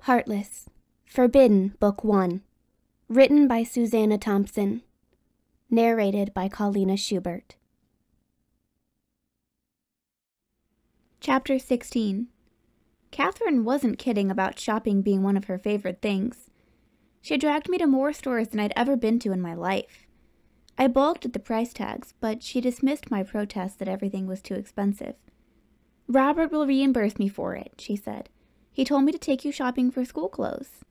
Heartless, Forbidden, Book 1. Written by Suzana Thompson. Narrated by Paulina Schubert. Chapter 16. Catherine wasn't kidding about shopping being one of her favorite things. She dragged me to more stores than I'd ever been to in my life. I balked at the price tags, but she dismissed my protest that everything was too expensive. "Robert will reimburse me for it," she said. "He told me to take you shopping for school clothes."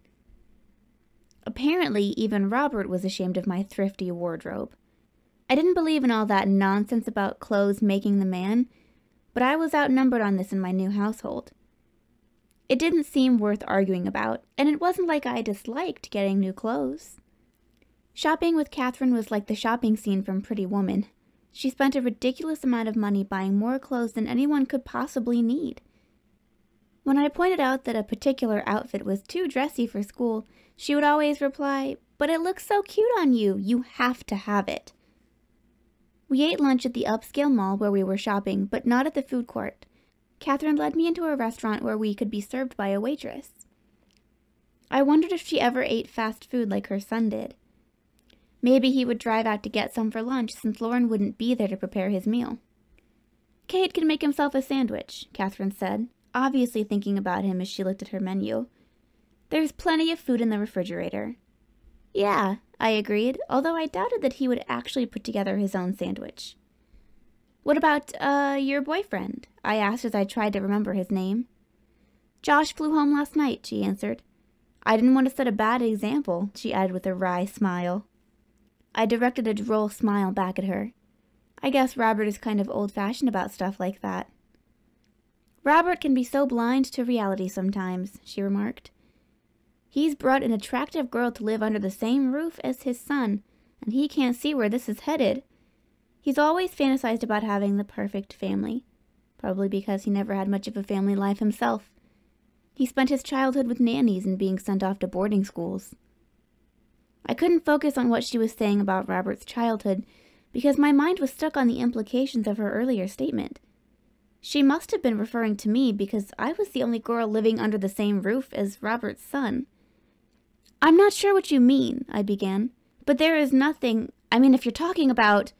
Apparently, even Robert was ashamed of my thrifty wardrobe. I didn't believe in all that nonsense about clothes making the man, but I was outnumbered on this in my new household. It didn't seem worth arguing about, and it wasn't like I disliked getting new clothes. Shopping with Catherine was like the shopping scene from Pretty Woman. She spent a ridiculous amount of money buying more clothes than anyone could possibly need. When I pointed out that a particular outfit was too dressy for school, she would always reply, "But it looks so cute on you, you have to have it." We ate lunch at the upscale mall where we were shopping, but not at the food court. Catherine led me into a restaurant where we could be served by a waitress. I wondered if she ever ate fast food like her son did. Maybe he would drive out to get some for lunch since Lauren wouldn't be there to prepare his meal. "Cade can make himself a sandwich," Catherine said, obviously thinking about him as she looked at her menu. "There's plenty of food in the refrigerator." "Yeah," I agreed, although I doubted that he would actually put together his own sandwich. "What about, your boyfriend?" I asked as I tried to remember his name. "Josh flew home last night," she answered. "I didn't want to set a bad example," she added with a wry smile. I directed a droll smile back at her. "I guess Robert is kind of old-fashioned about stuff like that." "Robert can be so blind to reality sometimes," she remarked. "He's brought an attractive girl to live under the same roof as his son, and he can't see where this is headed. He's always fantasized about having the perfect family, probably because he never had much of a family life himself. He spent his childhood with nannies and being sent off to boarding schools." I couldn't focus on what she was saying about Robert's childhood because my mind was stuck on the implications of her earlier statement. She must have been referring to me because I was the only girl living under the same roof as Robert's son. "I'm not sure what you mean," I began, "but there is nothing— if you're talking about—"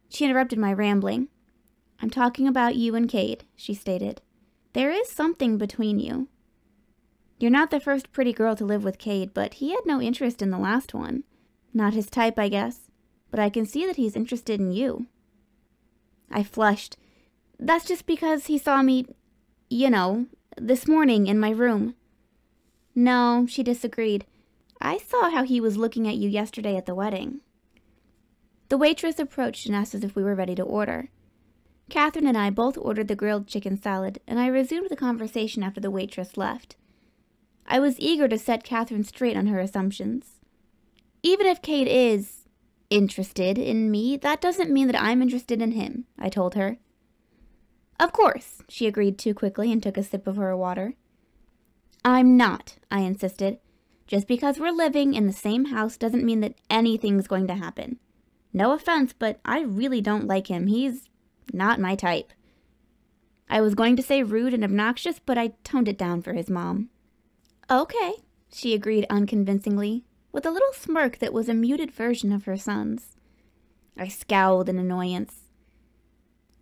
She interrupted my rambling. "I'm talking about you and Cade," she stated. "There is something between you. You're not the first pretty girl to live with Cade, but he had no interest in the last one. Not his type, I guess, but I can see that he's interested in you." I flushed. "That's just because he saw me, this morning in my room." "No," she disagreed. "I saw how he was looking at you yesterday at the wedding." The waitress approached and asked us if we were ready to order. Catherine and I both ordered the grilled chicken salad, and I resumed the conversation after the waitress left. I was eager to set Catherine straight on her assumptions. "Even if Cade is interested in me, that doesn't mean that I'm interested in him," I told her. "Of course," she agreed too quickly and took a sip of her water. "I'm not," I insisted. "Just because we're living in the same house doesn't mean that anything's going to happen. No offense, but I really don't like him. He's not my type." I was going to say rude and obnoxious, but I toned it down for his mom. "Okay," she agreed unconvincingly, with a little smirk that was a muted version of her son's. I scowled in annoyance.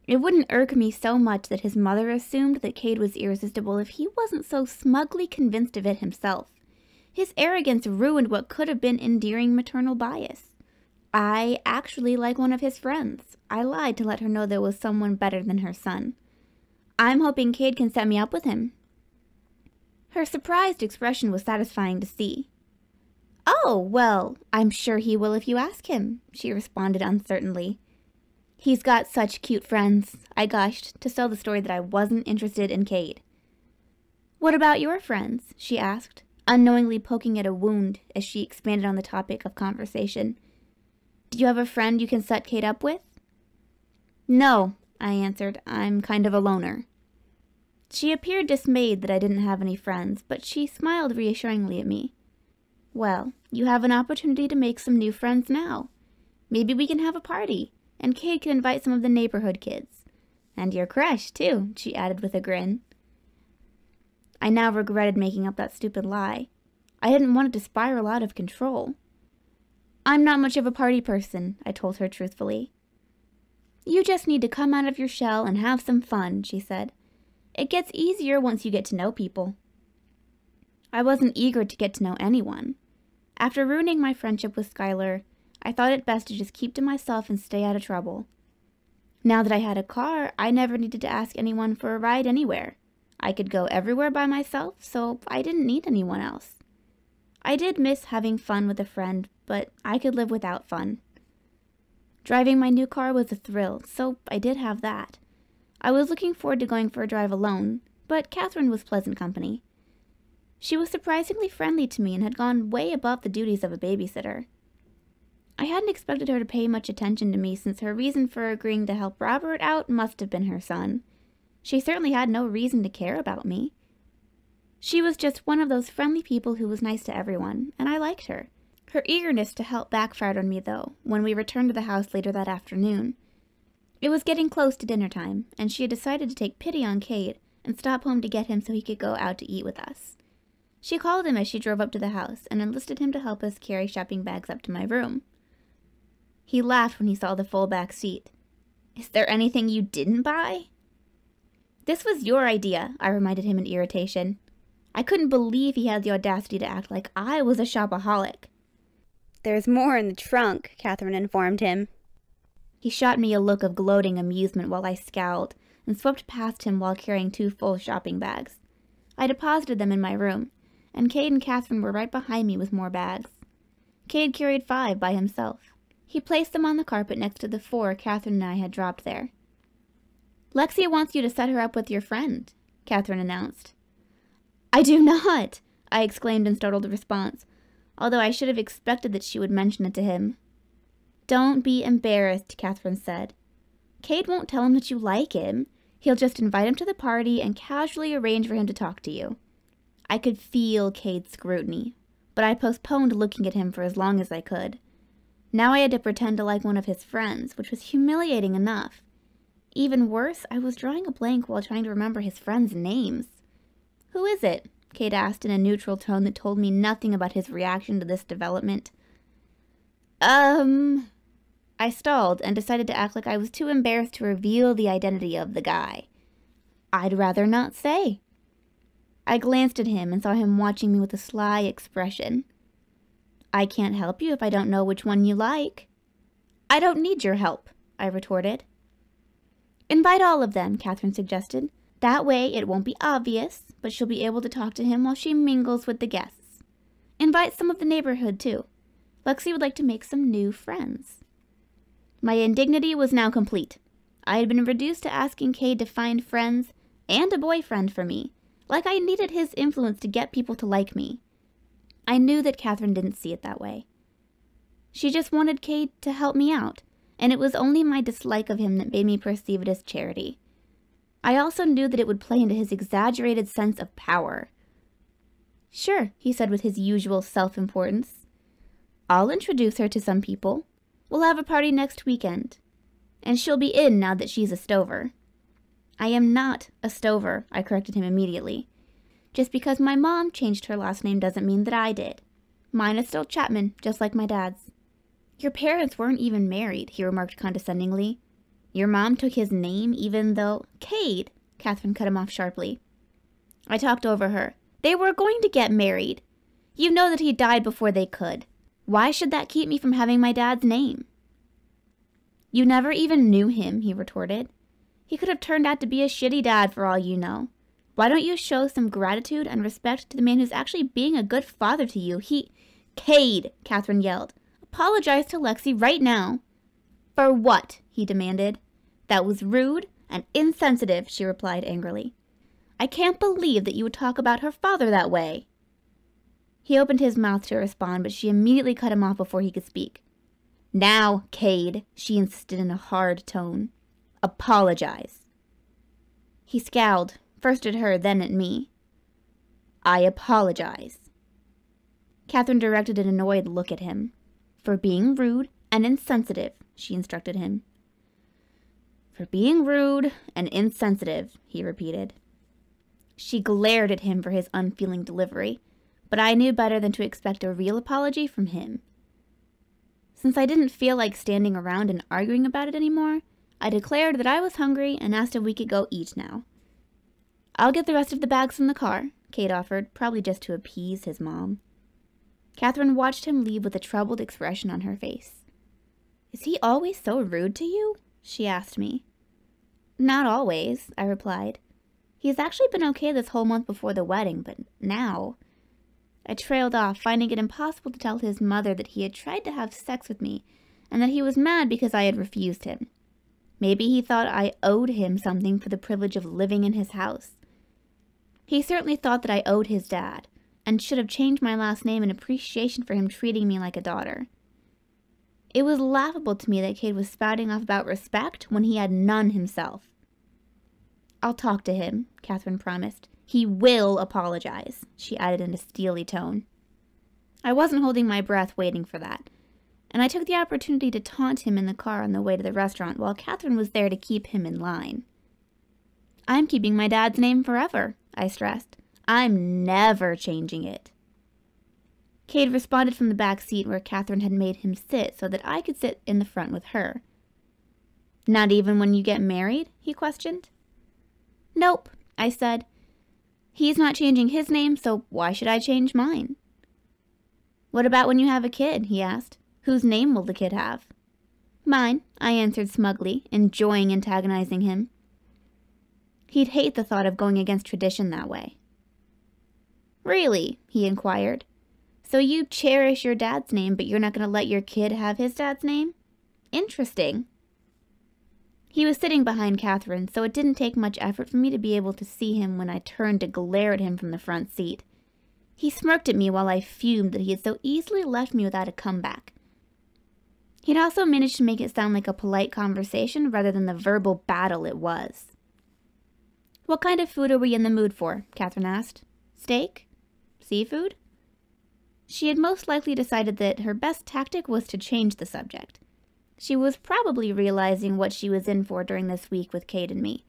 It wouldn't irk me so much that his mother assumed that Cade was irresistible if he wasn't so smugly convinced of it himself. His arrogance ruined what could have been endearing maternal bias. I actually like one of his friends. I lied to let her know there was someone better than her son. I'm hoping Cade can set me up with him." Her surprised expression was satisfying to see. "Oh, well, I'm sure he will if you ask him," she responded uncertainly. "He's got such cute friends," I gushed, to sell the story that I wasn't interested in Cade. "What about your friends?" she asked, unknowingly poking at a wound as she expanded on the topic of conversation. "Do you have a friend you can set Cade up with?" "No," I answered. "I'm kind of a loner." She appeared dismayed that I didn't have any friends, but she smiled reassuringly at me. "Well, you have an opportunity to make some new friends now. Maybe we can have a party, and Cade can invite some of the neighborhood kids. And your crush, too," she added with a grin. I now regretted making up that stupid lie. I didn't want it to spiral out of control. I'm not much of a party person, I told her truthfully. You just need to come out of your shell and have some fun, she said. It gets easier once you get to know people. I wasn't eager to get to know anyone. After ruining my friendship with Skylar, I thought it best to just keep to myself and stay out of trouble. Now that I had a car, I never needed to ask anyone for a ride anywhere. I could go everywhere by myself, so I didn't need anyone else. I did miss having fun with a friend, but I could live without fun. Driving my new car was a thrill, so I did have that. I was looking forward to going for a drive alone, but Catherine was pleasant company. She was surprisingly friendly to me and had gone way above the duties of a babysitter. I hadn't expected her to pay much attention to me since her reason for agreeing to help Robert out must have been her son. She certainly had no reason to care about me. She was just one of those friendly people who was nice to everyone, and I liked her. Her eagerness to help backfired on me, though, when we returned to the house later that afternoon. It was getting close to dinner time, and she had decided to take pity on Cade and stop home to get him so he could go out to eat with us. She called him as she drove up to the house and enlisted him to help us carry shopping bags up to my room. He laughed when he saw the full back seat. Is there anything you didn't buy? This was your idea, I reminded him in irritation. I couldn't believe he had the audacity to act like I was a shopaholic. There's more in the trunk, Catherine informed him. He shot me a look of gloating amusement while I scowled and swept past him while carrying 2 full shopping bags. I deposited them in my room, and Cade and Catherine were right behind me with more bags. Cade carried 5 by himself. He placed them on the carpet next to the 4 Catherine and I had dropped there. Lexi wants you to set her up with your friend, Catherine announced. I do not, I exclaimed in startled response, although I should have expected that she would mention it to him. Don't be embarrassed, Catherine said. Cade won't tell him that you like him. He'll just invite him to the party and casually arrange for him to talk to you. I could feel Cade's scrutiny, but I postponed looking at him for as long as I could. Now I had to pretend to like one of his friends, which was humiliating enough. Even worse, I was drawing a blank while trying to remember his friends' names. Who is it? Cade asked in a neutral tone that told me nothing about his reaction to this development. I stalled and decided to act like I was too embarrassed to reveal the identity of the guy. I'd rather not say. I glanced at him and saw him watching me with a sly expression. I can't help you if I don't know which one you like. I don't need your help, I retorted. Invite all of them, Catherine suggested. That way it won't be obvious, but she'll be able to talk to him while she mingles with the guests. Invite some of the neighborhood, too. Lexi would like to make some new friends. My indignity was now complete. I had been reduced to asking Cade to find friends and a boyfriend for me, like I needed his influence to get people to like me. I knew that Catherine didn't see it that way. She just wanted Cade to help me out, and it was only my dislike of him that made me perceive it as charity. I also knew that it would play into his exaggerated sense of power. Sure, he said with his usual self-importance. I'll introduce her to some people. We'll have a party next weekend. And she'll be in now that she's a stover. I am not a stover, I corrected him immediately. Just because my mom changed her last name doesn't mean that I did. Mine is still Chapman, just like my dad's. Your parents weren't even married, he remarked condescendingly. Your mom took his name even though... Cade, Catherine cut him off sharply. I talked over her. They were going to get married. You know that he died before they could. Why should that keep me from having my dad's name? You never even knew him, he retorted. He could have turned out to be a shitty dad for all you know. Why don't you show some gratitude and respect to the man who's actually being a good father to you? Cade, Catherine yelled. Apologize to Lexi right now. For what? He demanded. That was rude and insensitive, she replied angrily. I can't believe that you would talk about her father that way. He opened his mouth to respond, but she immediately cut him off before he could speak. Now, Cade, she insisted in a hard tone. Apologize. He scowled, first at her, then at me. I apologize. Catherine directed an annoyed look at him. For being rude and insensitive, she instructed him. For being rude and insensitive, he repeated. She glared at him for his unfeeling delivery, but I knew better than to expect a real apology from him. Since I didn't feel like standing around and arguing about it anymore, I declared that I was hungry and asked if we could go eat now. "I'll get the rest of the bags from the car," Kate offered, probably just to appease his mom. Catherine watched him leave with a troubled expression on her face. "Is he always so rude to you?" she asked me. "Not always," I replied. "He's actually been okay this whole month before the wedding, but now..." I trailed off, finding it impossible to tell his mother that he had tried to have sex with me and that he was mad because I had refused him. Maybe he thought I owed him something for the privilege of living in his house. He certainly thought that I owed his dad, and should have changed my last name in appreciation for him treating me like a daughter. It was laughable to me that Cade was spouting off about respect when he had none himself. "I'll talk to him," Catherine promised. "He will apologize," she added in a steely tone. I wasn't holding my breath waiting for that, and I took the opportunity to taunt him in the car on the way to the restaurant while Catherine was there to keep him in line. "I'm keeping my dad's name forever," I stressed. "I'm never changing it." Cade responded from the back seat where Catherine had made him sit so that I could sit in the front with her. "Not even when you get married?" he questioned. "Nope," I said. "He's not changing his name, so why should I change mine?" "What about when you have a kid?" he asked. "Whose name will the kid have?" "Mine," I answered smugly, enjoying antagonizing him. He'd hate the thought of going against tradition that way. "Really?" he inquired. "So you cherish your dad's name, but you're not going to let your kid have his dad's name? Interesting." He was sitting behind Catherine, so it didn't take much effort for me to be able to see him when I turned to glare at him from the front seat. He smirked at me while I fumed that he had so easily left me without a comeback. He'd also managed to make it sound like a polite conversation rather than the verbal battle it was. "What kind of food are we in the mood for?" Catherine asked. "Steak? Seafood?" She had most likely decided that her best tactic was to change the subject. She was probably realizing what she was in for during this week with Cade and me,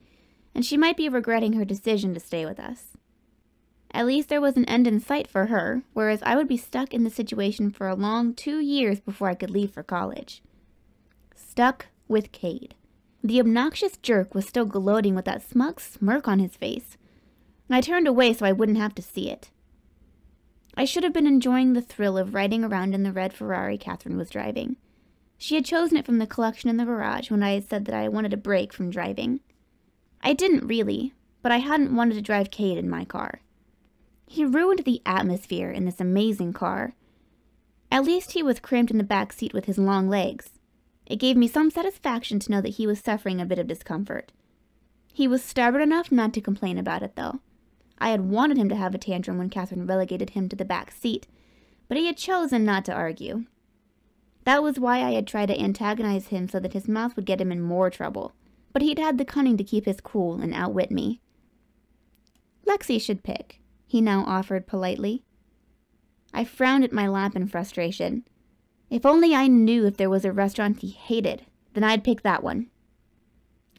and she might be regretting her decision to stay with us. At least there was an end in sight for her, whereas I would be stuck in the situation for a long 2 years before I could leave for college. Stuck with Cade. The obnoxious jerk was still gloating with that smug smirk on his face, and I turned away so I wouldn't have to see it. I should have been enjoying the thrill of riding around in the red Ferrari Catherine was driving. She had chosen it from the collection in the garage when I had said that I wanted a break from driving. I didn't really, but I hadn't wanted to drive Cade in my car. He ruined the atmosphere in this amazing car. At least he was cramped in the back seat with his long legs. It gave me some satisfaction to know that he was suffering a bit of discomfort. He was stubborn enough not to complain about it, though. I had wanted him to have a tantrum when Catherine relegated him to the back seat, but he had chosen not to argue. That was why I had tried to antagonize him so that his mouth would get him in more trouble, but he'd had the cunning to keep his cool and outwit me. "Lexi should pick," he now offered politely. I frowned at my lap in frustration. If only I knew if there was a restaurant he hated, then I'd pick that one.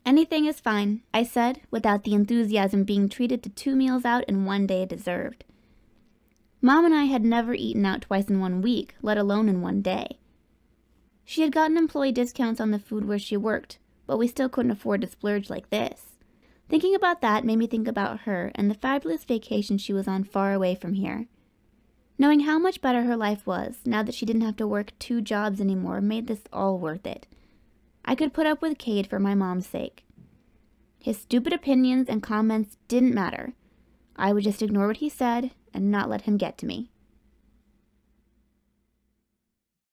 "Anything is fine," I said, without the enthusiasm being treated to 2 meals out and 1 day deserved. Mom and I had never eaten out twice in 1 week, let alone in 1 day. She had gotten employee discounts on the food where she worked, but we still couldn't afford to splurge like this. Thinking about that made me think about her and the fabulous vacation she was on far away from here. Knowing how much better her life was, now that she didn't have to work 2 jobs anymore, made this all worth it. I could put up with Cade for my mom's sake. His stupid opinions and comments didn't matter. I would just ignore what he said and not let him get to me.